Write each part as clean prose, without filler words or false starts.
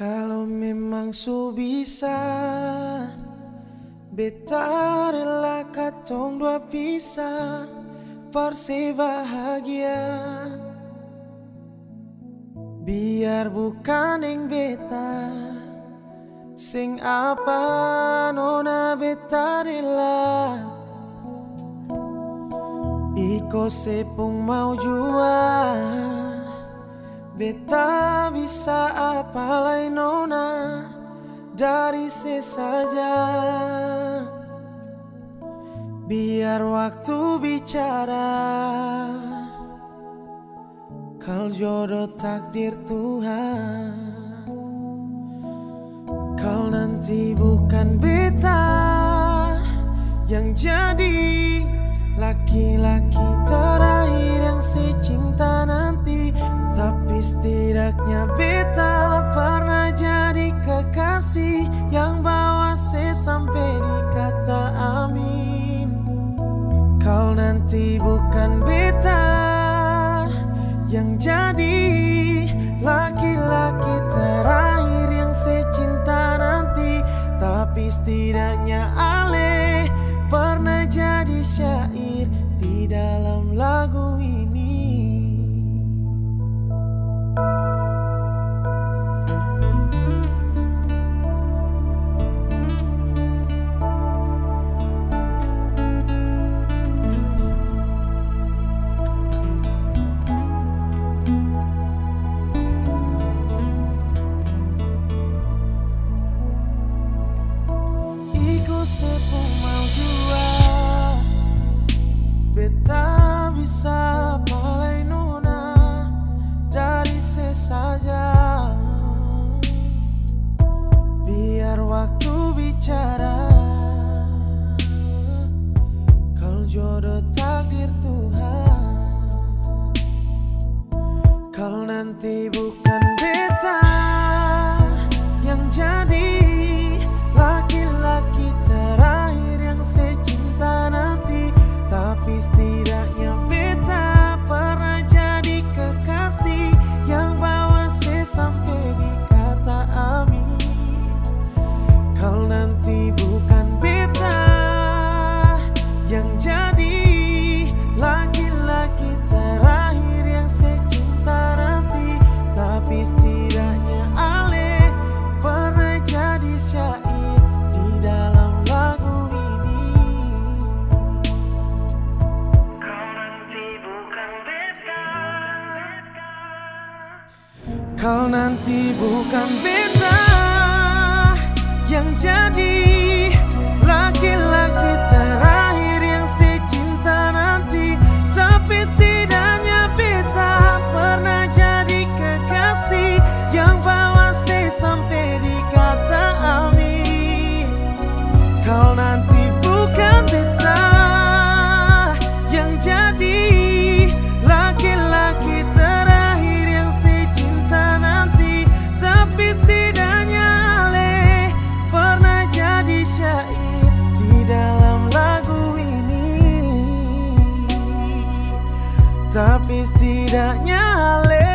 Kalau memang su bisa, beta rela katong dua pisah, versi bahagia. Biar bukan yang beta, sing apa nona beta rela. Iko sepung mau jua, beta bisa apa lain nona dari sesaja. Biar waktu bicara, kal jodoh takdir Tuhan. Kal nanti bukan beta yang jadi laki-laki terakhir yang secinta nanti, tapi setidaknya beta pernah jadi kekasih yang bawa saya sampai di kata amin. Kau nanti bukan beta yang jadi laki-laki terakhir yang secinta nanti, tapi setidaknya ale pernah jadi syair di dalam lagu ini. Iku sepung mau jua, beta bisa palai nona dari sesaja. Biar waktu bicara, kal jodoh takdir Tuhan. Kal nanti bukan beta yang jadi laki-laki terakhir yang secinta nanti, tapi setidaknya beta pernah jadi kekasih yang bawa saya sampai di kata amin. Kal nanti bukan beta yang jadi laki-laki terakhir yang secinta nanti, tapi setidaknya ale pernah jadi syair di dalam lagu ini. Kau nanti bukan beta, kau nanti bukan beta yang jadi laki-laki terakhir yang secinta nanti, tapi setidaknya beta pernah jadi kekasih yang bawa saya sampai di kata amin. Kau nanti bukan beta yang jadi laki-laki terakhir yang secinta nanti, tapi setidaknya ale pernah jadi syair di dalam lagu ini. Tapi setidaknya ale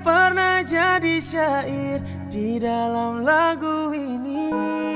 pernah jadi syair di dalam lagu ini.